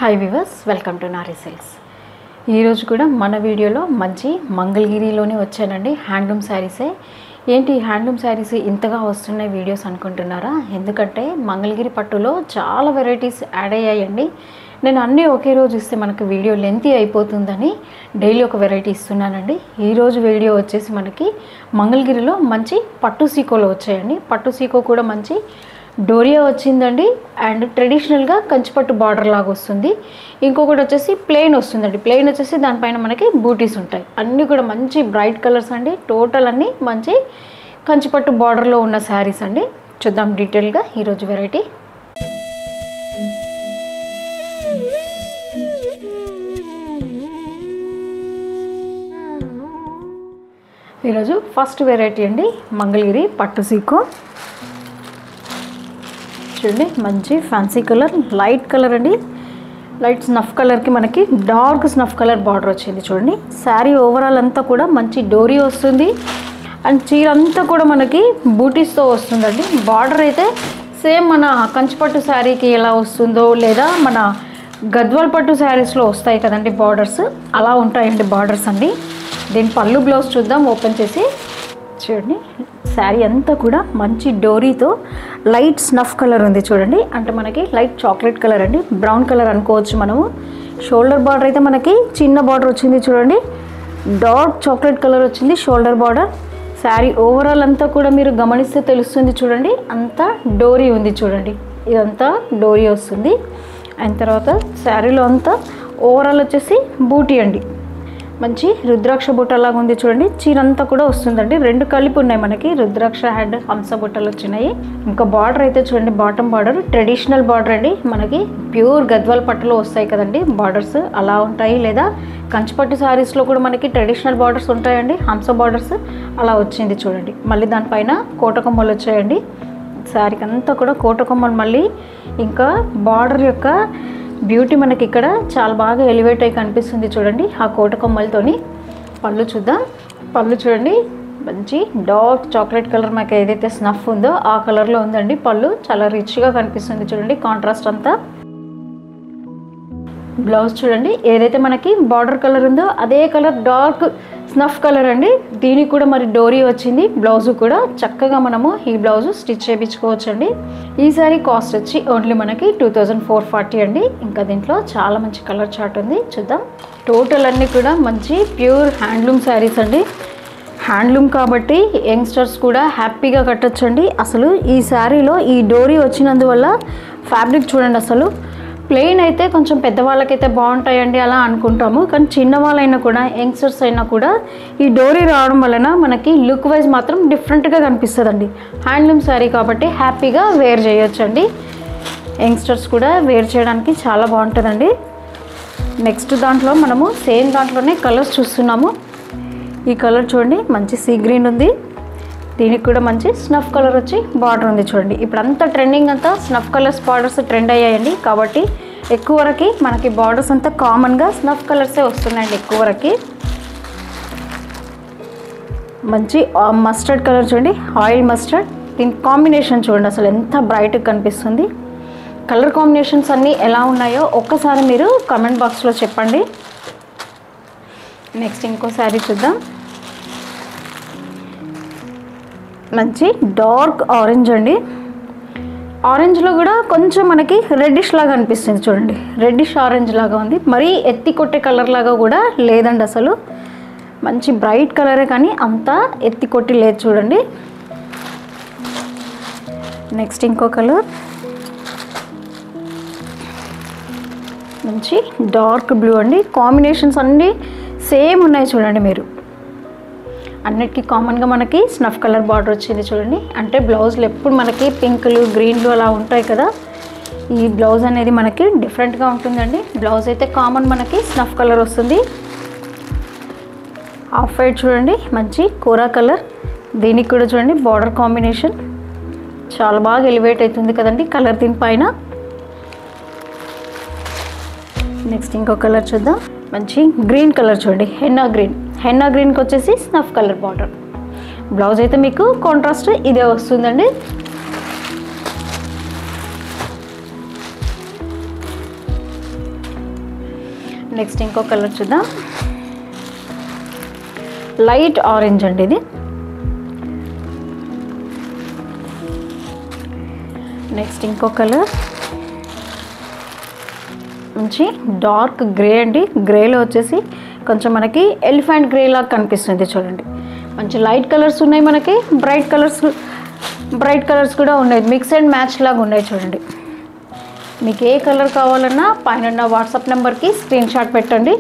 Hi viewers, welcome to Nari silks. ఈరోజు కూడా మన వీడియోలో మంచి మంగళగిరిలోనే వచ్చానండి. హ్యాండ్లూమ్ శారీసే. ఏంటి హ్యాండ్లూమ్ శారీస్ ఇంతగా వస్తున్నాయి వీడియోస్ అనుకుంటున్నారా? ఎందుకంటే మంగళగిరి పట్టులో చాలా వెరైటీస్ యాడ్ అయ్యాయండి. నేను అన్నీ ఒకే రోజు ఇస్తే మనకు వీడియో లెంతీ అయిపోతుందని డైలీ ఒక వెరైటీ ఇస్తున్నానండి. ఈరోజు వీడియో వచ్చేసి మనకి మంగళగిరిలో మంచి పట్టు సీకోలో వచ్చాయండి. పట్టు సీకో కూడా మంచి డోరియా వచ్చిందండి. అండ్ ట్రెడిషనల్గా కంచిపట్టు బార్డర్ లాగా వస్తుంది. ఇంకొకటి వచ్చేసి ప్లెయిన్ వస్తుందండి. ప్లెయిన్ వచ్చేసి దానిపైన మనకి బూటీస్ ఉంటాయి. అన్నీ కూడా మంచి బ్రైట్ కలర్స్ అండి. టోటల్ అన్నీ మంచి కంచిపట్టు బార్డర్లో ఉన్న శారీస్ అండి. చూద్దాం డీటెయిల్గా ఈరోజు వెరైటీ. ఈరోజు ఫస్ట్ వెరైటీ అండి మంగళగిరి పట్టు సీకో. చూడండి మంచి ఫ్యాన్సీ కలర్, లైట్ కలర్ అండి. లైట్ స్నఫ్ కలర్కి మనకి డార్క్ స్నఫ్ కలర్ బార్డర్ వచ్చింది. చూడండి శారీ ఓవరాల్ అంతా కూడా మంచి డోరీ వస్తుంది. అండ్ చీర అంతా కూడా మనకి బూటీస్తో వస్తుందండి. బార్డర్ అయితే సేమ్ మన కంచిపట్టు శారీకి ఎలా వస్తుందో లేదా మన గద్వాల్ పట్టు శారీస్లో వస్తాయి కదండి బార్డర్స్, అలా ఉంటాయండి బార్డర్స్ అండి. దీని పళ్ళు బ్లౌజ్ చూద్దాం ఓపెన్ చేసి. చూడండి శారీ అంతా కూడా మంచి డోరీతో లైట్ స్నఫ్ కలర్ ఉంది. చూడండి అంటే మనకి లైట్ చాక్లెట్ కలర్ అండి, బ్రౌన్ కలర్ అనుకోవచ్చు మనము. షోల్డర్ బార్డర్ అయితే మనకి చిన్న బార్డర్ వచ్చింది. చూడండి డార్క్ చాక్లెట్ కలర్ వచ్చింది షోల్డర్ బార్డర్. శారీ ఓవరాల్ అంతా కూడా మీరు గమనిస్తే తెలుస్తుంది. చూడండి అంతా డోరీ ఉంది. చూడండి ఇదంతా డోరీ వస్తుంది. అండ్ తర్వాత శారీలో అంతా ఓవరాల్ వచ్చేసి బూటీ అండి. మంచి రుద్రాక్ష బుట్టలాగా ఉంది. చూడండి చీర అంతా కూడా వస్తుందండి. రెండు కలిపి ఉన్నాయి మనకి. రుద్రాక్ష హెడ్, హంస బుట్టలు వచ్చినాయి. ఇంకా బార్డర్ అయితే చూడండి బాటమ్ బార్డర్ ట్రెడిషనల్ బార్డర్ అండి. మనకి ప్యూర్ గద్వాల్ పట్టులో వస్తాయి కదండి బార్డర్స్, అలా ఉంటాయి. లేదా కంచిపట్టు శారీస్లో కూడా మనకి ట్రెడిషనల్ బార్డర్స్ ఉంటాయండి, హంస బార్డర్స్ అలా వచ్చింది. చూడండి మళ్ళీ దానిపైన కోటకొమ్మలు వచ్చాయండి. శారీకి అంతా కూడా కోటకొమ్మలు. మళ్ళీ ఇంకా బార్డర్ యొక్క బ్యూటీ మనకి ఇక్కడ చాలా బాగా ఎలివేట్ అయ్యి కనిపిస్తుంది. చూడండి ఆ కోటకొమ్మలతోని. పళ్ళు చూద్దాం. పళ్ళు చూడండి మంచి డార్క్ చాక్లెట్ కలర్ మనకి ఏదైతే స్నఫ్ ఉందో ఆ కలర్లో ఉందండి. పళ్ళు చాలా రిచ్గా కనిపిస్తుంది. చూడండి కాంట్రాస్ట్ అంతా. బ్లౌజ్ చూడండి ఏదైతే మనకి బార్డర్ కలర్ ఉందో అదే కలర్ డార్క్ స్నఫ్ కలర్ అండి. దీనికి కూడా మరి డోరీ వచ్చింది. బ్లౌజ్ కూడా చక్కగా మనము ఈ బ్లౌజ్ స్టిచ్ చేయించుకోవచ్చు అండి. ఈ సారీ కాస్ట్ వచ్చి ఓన్లీ మనకి 2440 అండి. ఇంకా దీంట్లో చాలా మంచి కలర్ చార్ట్ ఉంది, చూద్దాం. టోటల్ అన్నీ కూడా మంచి ప్యూర్ హ్యాండ్లూమ్ శారీస్ అండి. హ్యాండ్లూమ్ కాబట్టి యంగ్స్టర్స్ కూడా హ్యాపీగా కట్టొచ్చండి. అసలు ఈ శారీలో ఈ డోరీ వచ్చినందువల్ల ఫ్యాబ్రిక్ చూడండి. అసలు ప్లెయిన్ అయితే కొంచెం పెద్దవాళ్ళకైతే బాగుంటాయండి అలా అనుకుంటాము. కానీ చిన్నవాళ్ళైనా కూడా యంగ్స్టర్స్ అయినా కూడా ఈ డోరీ రావడం వలన మనకి లుక్ వైజ్ మాత్రం డిఫరెంట్గా కనిపిస్తుందండి. హ్యాండ్లూమ్ శారీ కాబట్టి హ్యాపీగా వేర్ చేయొచ్చండి. యంగ్స్టర్స్ కూడా వేర్ చేయడానికి చాలా బాగుంటుందండి. నెక్స్ట్ దాంట్లో మనము సేమ్ దాంట్లోనే కలర్స్ చూస్తున్నాము. ఈ కలర్ చూడండి మంచి సీ గ్రీన్ ఉంది. దీనికి కూడా మంచి స్నఫ్ కలర్ వచ్చి బార్డర్ ఉంది. చూడండి ఇప్పుడు అంతా ట్రెండింగ్ అంతా స్నఫ్ కలర్స్ బార్డర్స్ ట్రెండ్ అయ్యాయండి. కాబట్టి ఎక్కువ వరకు మనకి బార్డర్స్ అంతా కామన్గా స్నఫ్ కలర్సే వస్తున్నాయండి ఎక్కువ వరకు. మంచి మస్టర్డ్ కలర్ చూడండి, ఆయిల్ మస్టర్డ్. దీని కాంబినేషన్ చూడండి అసలు ఎంత బ్రైట్గా కనిపిస్తుంది. కలర్ కాంబినేషన్స్ అన్నీ ఎలా ఉన్నాయో ఒక్కసారి మీరు కామెంట్ బాక్స్లో చెప్పండి. నెక్స్ట్ ఇంకో శారీ చూద్దాం. మంచి డార్క్ ఆరెంజ్ అండి. ఆరెంజ్లో కూడా కొంచెం మనకి రెడ్డిష్ లాగా అనిపిస్తుంది. చూడండి రెడ్డిష్ ఆరెంజ్ లాగా ఉంది. మరీ ఎత్తి కొట్టే కలర్ లాగా కూడా లేదండి. అసలు మంచి బ్రైట్ కలరే కానీ అంతా ఎత్తి కొట్టి లేదు. చూడండి నెక్స్ట్ ఇంకో కలర్ మంచి డార్క్ బ్లూ అండి. కాంబినేషన్స్ అన్నీ సేమ్ ఉన్నాయి. చూడండి మీరు అన్నిటికీ కామన్గా మనకి స్నఫ్ కలర్ బార్డర్ వచ్చింది. చూడండి అంటే బ్లౌజ్లు ఎప్పుడు మనకి పింక్లు గ్రీన్లు అలా ఉంటాయి కదా, ఈ బ్లౌజ్ అనేది మనకి డిఫరెంట్గా ఉంటుందండి. బ్లౌజ్ అయితే కామన్ మనకి స్నఫ్ కలర్ వస్తుంది. ఆఫ్ వైట్ చూడండి మంచి కోరా కలర్. దీనికి కూడా చూడండి బార్డర్ కాంబినేషన్ చాలా బాగా ఎలివేట్ అవుతుంది కదండి కలర్ దీనిపైన. నెక్స్ట్ ఇంకో కలర్ చూద్దాం. మంచి గ్రీన్ కలర్ చూడండి, హెన్నా గ్రీన్. హెన్నా గ్రీన్కి వచ్చేసి స్నఫ్ కలర్ బార్డర్. బ్లౌజ్ అయితే మీకు కాంట్రాస్ట్ ఇదే వస్తుందండి. నెక్స్ట్ ఇంకో కలర్ చూద్దాం. లైట్ ఆరెంజ్ అండి ఇది. నెక్స్ట్ ఇంకో కలర్ మంచి డార్క్ గ్రే అండి. గ్రేలో వచ్చేసి కొంచెం మనకి ఎలిఫెంట్ గ్రే లాగా కనిపిస్తుంది చూడండి. మంచి లైట్ కలర్స్ ఉన్నాయి, మనకి బ్రైట్ కలర్స్ కూడా ఉన్నాయి. మిక్స్ అండ్ మ్యాచ్ లాగా ఉన్నాయి చూడండి. మీకు ఏ కలర్ కావాలన్నా పైన వాట్సాప్ నెంబర్కి స్క్రీన్ షాట్ పెట్టండి.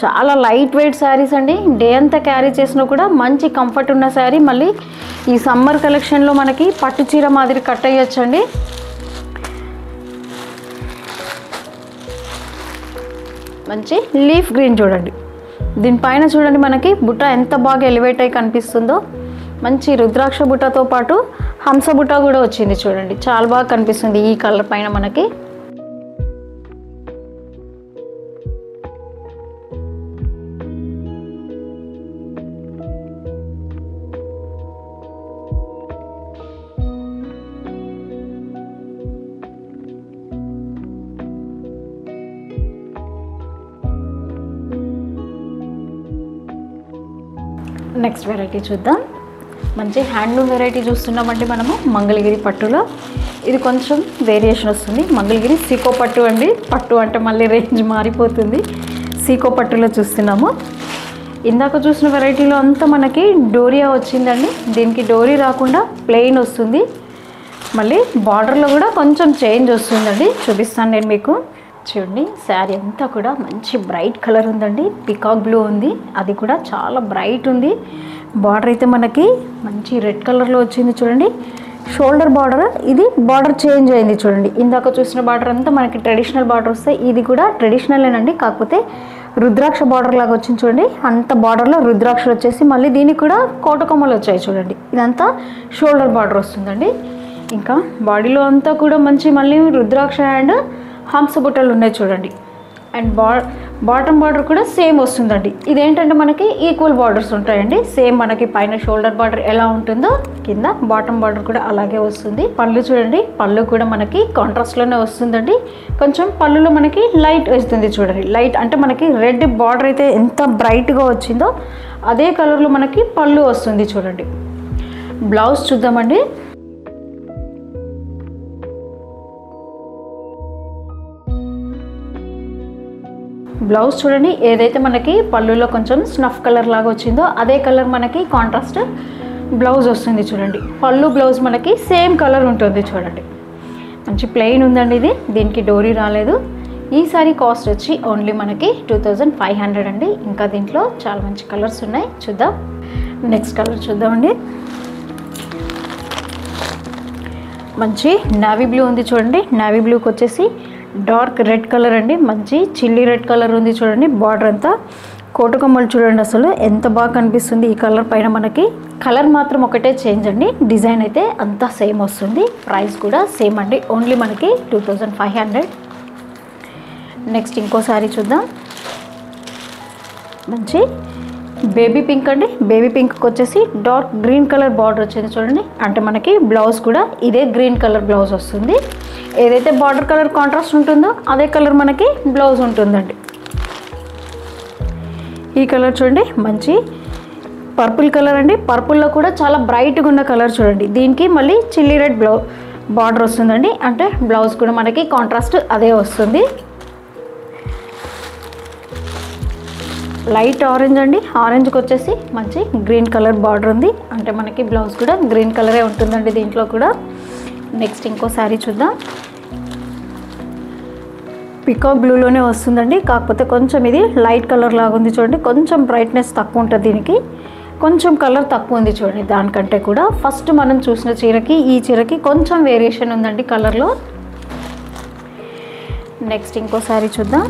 చాలా లైట్ వెయిట్ శారీస్ అండి. డే అంతా క్యారీ చేసినా కూడా మంచి కంఫర్ట్ ఉన్న శారీ. మళ్ళీ ఈ సమ్మర్ కలెక్షన్లో మనకి పట్టు చీర మాదిరి కట్ అయ్యొచ్చండి. మంచి లీఫ్ గ్రీన్ చూడండి. దీనిపైన చూడండి మనకి బుట్ట ఎంత బాగా ఎలివేట్ అయి కనిపిస్తుందో. మంచి రుద్రాక్ష బుట్టతో పాటు హంస బుట్ట కూడా వచ్చింది చూడండి. చాలా బాగా కనిపిస్తుంది ఈ కలర్ పైన మనకి. నెక్స్ట్ వెరైటీ చూద్దాం. మంచి హ్యాండ్లూమ్ వెరైటీ చూస్తున్నామండి మనము మంగళగిరి పట్టులో. ఇది కొంచెం వేరియేషన్ వస్తుంది. మంగళగిరి సీకో పట్టు అండి. పట్టు అంటే మళ్ళీ రేంజ్ మారిపోతుంది. సీకో పట్టులో చూస్తున్నాము. ఇందాక చూసిన వెరైటీలో అంతా మనకి డోరియా వచ్చిందండి. దీనికి డోరీ రాకుండా ప్లెయిన్ వస్తుంది. మళ్ళీ బార్డర్లో కూడా కొంచెం చేంజ్ వస్తుందండి. చూపిస్తాను నేను మీకు. చూడండి శారీ అంతా కూడా మంచి బ్రైట్ కలర్ ఉందండి. పికాక్ బ్లూ ఉంది, అది కూడా చాలా బ్రైట్ ఉంది. బార్డర్ అయితే మనకి మంచి రెడ్ కలర్లో వచ్చింది చూడండి. షోల్డర్ బార్డర్, ఇది బార్డర్ చేంజ్ అయింది చూడండి. ఇందాక చూసిన బార్డర్ అంతా మనకి ట్రెడిషనల్ బార్డర్ వస్తాయి. ఇది కూడా ట్రెడిషనలేనండి, కాకపోతే రుద్రాక్ష బార్డర్ లాగా వచ్చింది చూడండి. అంత బార్డర్లో రుద్రాక్షలు వచ్చేసి మళ్ళీ దీనికి కూడా కోటకొమ్మలు వచ్చాయి చూడండి. ఇదంతా షోల్డర్ బార్డర్ వస్తుందండి. ఇంకా బాడీలో అంతా కూడా మంచి మళ్ళీ రుద్రాక్ష అండ్ హంస బుట్టలు ఉన్నాయి చూడండి. అండ్ బాటమ్ బార్డర్ కూడా సేమ్ వస్తుందండి. ఇదేంటంటే మనకి ఈక్వల్ బార్డర్స్ ఉంటాయండి. సేమ్ మనకి పైన షోల్డర్ బార్డర్ ఎలా ఉంటుందో కింద బాటమ్ బార్డర్ కూడా అలాగే వస్తుంది. పళ్ళు చూడండి, పళ్ళు కూడా మనకి కాంట్రాస్ట్లోనే వస్తుందండి. కొంచెం పళ్ళులో మనకి లైట్ వస్తుంది చూడండి. లైట్ అంటే మనకి రెడ్ బార్డర్ అయితే ఎంత బ్రైట్గా వచ్చిందో అదే కలర్లో మనకి పళ్ళు వస్తుంది చూడండి. బ్లౌజ్ చూద్దామండి. బ్లౌజ్ చూడండి, ఏదైతే మనకి పళ్ళులో కొంచెం స్నఫ్ కలర్ లాగా వచ్చిందో అదే కలర్ మనకి కాంట్రాస్ట్ బ్లౌజ్ వస్తుంది చూడండి. పళ్ళు బ్లౌజ్ మనకి సేమ్ కలర్ ఉంటుంది చూడండి. మంచి ప్లెయిన్ ఉందండి ఇది. దీనికి డోరీ రాలేదు. ఈ సారీ కాస్ట్ వచ్చి ఓన్లీ మనకి 2500 అండి. ఇంకా దీంట్లో చాలా మంచి కలర్స్ ఉన్నాయి, చూద్దాం. నెక్స్ట్ కలర్ చూద్దామండి. మంచి నావీ బ్లూ ఉంది చూడండి. నావీ బ్లూకి వచ్చేసి డార్క్ రెడ్ కలర్ అండి. మంచి చిల్లీ రెడ్ కలర్ ఉంది చూడండి. బార్డర్ అంతా కోటకొమ్మలు చూడండి, అసలు ఎంత బాగా కనిపిస్తుంది ఈ కలర్ పైన. మనకి కలర్ మాత్రం ఒకటే చేంజ్ అండి, డిజైన్ అయితే అంతా సేమ్ వస్తుంది. ప్రైస్ కూడా సేమ్ అండి, ఓన్లీ మనకి 2500. నెక్స్ట్ ఇంకో సారీ చూద్దాం. మంచి బేబీ పింక్ అండి. బేబీ పింక్కి వచ్చేసి డార్క్ గ్రీన్ కలర్ బార్డర్ వచ్చింది చూడండి. అంటే మనకి బ్లౌజ్ కూడా ఇదే గ్రీన్ కలర్ బ్లౌజ్ వస్తుంది. ఏదైతే బార్డర్ కలర్ కాంట్రాస్ట్ ఉంటుందో అదే కలర్ మనకి బ్లౌజ్ ఉంటుందండి. ఈ కలర్ చూడండి, మంచి పర్పుల్ కలర్ అండి. పర్పుల్లో కూడా చాలా బ్రైట్గా ఉన్న కలర్ చూడండి. దీనికి మళ్ళీ చిల్లీ రెడ్ బార్డర్ వస్తుందండి. అంటే బ్లౌజ్ కూడా మనకి కాంట్రాస్ట్ అదే వస్తుంది. లైట్ ఆరెంజ్ అండి. ఆరెంజ్కి వచ్చేసి మంచి గ్రీన్ కలర్ బార్డర్ ఉంది. అంటే మనకి బ్లౌజ్ కూడా గ్రీన్ కలరే ఉంటుందండి దీంట్లో కూడా. నెక్స్ట్ ఇంకో శారీ చూద్దాం. పికాక్ బ్లూలోనే వస్తుందండి, కాకపోతే కొంచెం ఇది లైట్ కలర్ లాగా ఉంది చూడండి. కొంచెం బ్రైట్నెస్ తక్కువ ఉంటుంది దీనికి, కొంచెం కలర్ తక్కువ ఉంది చూడండి దానికంటే కూడా. ఫస్ట్ మనం చూసిన చీరకి ఈ చీరకి కొంచెం వేరియేషన్ ఉందండి కలర్లో. నెక్స్ట్ ఇంకో శారీ చూద్దాం.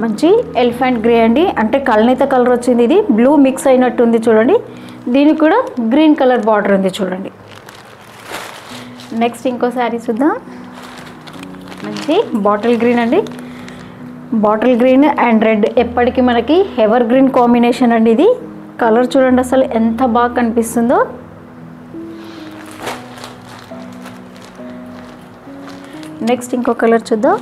మంచి ఎలిఫెంట్ గ్రే అండి. అంటే కల్నేత కలర్ వచ్చింది, ఇది బ్లూ మిక్స్ అయినట్టు ఉంది చూడండి. దీనికి కూడా గ్రీన్ కలర్ బార్డర్ ఉంది చూడండి. నెక్స్ట్ ఇంకో శారీ చూద్దాం. మంచి బాటిల్ గ్రీన్ అండి. బాటిల్ గ్రీన్ అండ్ రెడ్ ఎప్పటికీ మనకి ఎవర్ గ్రీన్ కాంబినేషన్ అండి ఇది. కలర్ చూడండి అసలు ఎంత బాగా కనిపిస్తుందో. నెక్స్ట్ ఇంకో కలర్ చూద్దాం.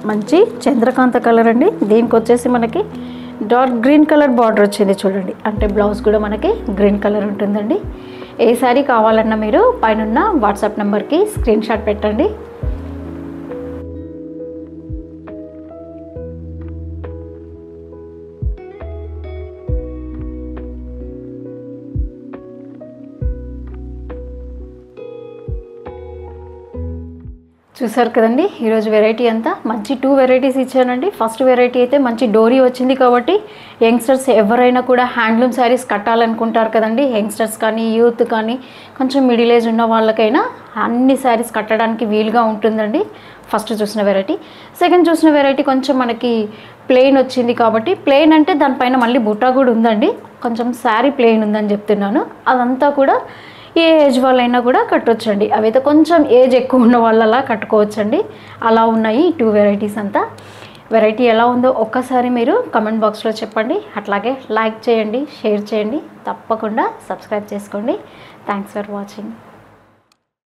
మంచి చంద్రకాంత కలర్ అండి. దీనికి వచ్చేసి మనకి డార్క్ గ్రీన్ కలర్ బార్డర్ వచ్చింది చూడండి. అంటే బ్లౌజ్ కూడా మనకి గ్రీన్ కలర్ ఉంటుందండి. ఏ శారీ కావాలన్నా మీరు పైన వాట్సాప్ నెంబర్కి స్క్రీన్ షాట్ పెట్టండి. చూసారు కదండి ఈరోజు వెరైటీ అంతా మంచి 2 వెరైటీస్ ఇచ్చానండి. ఫస్ట్ వెరైటీ అయితే మంచి డోరీ వచ్చింది కాబట్టి యంగ్స్టర్స్ ఎవరైనా కూడా హ్యాండ్లూమ్ శారీస్ కట్టాలనుకుంటారు కదండి. యంగ్స్టర్స్ కానీ యూత్ కానీ కొంచెం మిడిల్ ఏజ్ ఉన్న వాళ్ళకైనా అన్ని శారీస్ కట్టడానికి వీలుగా ఉంటుందండి. ఫస్ట్ చూసిన వెరైటీ. సెకండ్ చూసిన వెరైటీ కొంచెం మనకి ప్లెయిన్ వచ్చింది కాబట్టి, ప్లెయిన్ అంటే దానిపైన మళ్ళీ బుట్టా కూడా ఉందండి. కొంచెం శారీ ప్లెయిన్ ఉందని చెప్తున్నాను. అదంతా కూడా ఏ ఏజ్ వాళ్ళైనా కూడా కట్టొచ్చండి. అవైతే కొంచెం ఏజ్ ఎక్కువ ఉన్న వాళ్ళలా కట్టుకోవచ్చండి. అలా ఉన్నాయి 2 వెరైటీస్ అంతా. వెరైటీ ఎలా ఉందో ఒక్కసారి మీరు కమెంట్ బాక్స్లో చెప్పండి. అట్లాగే లైక్ చేయండి, షేర్ చేయండి, తప్పకుండా సబ్స్క్రైబ్ చేసుకోండి. Thanks for watching.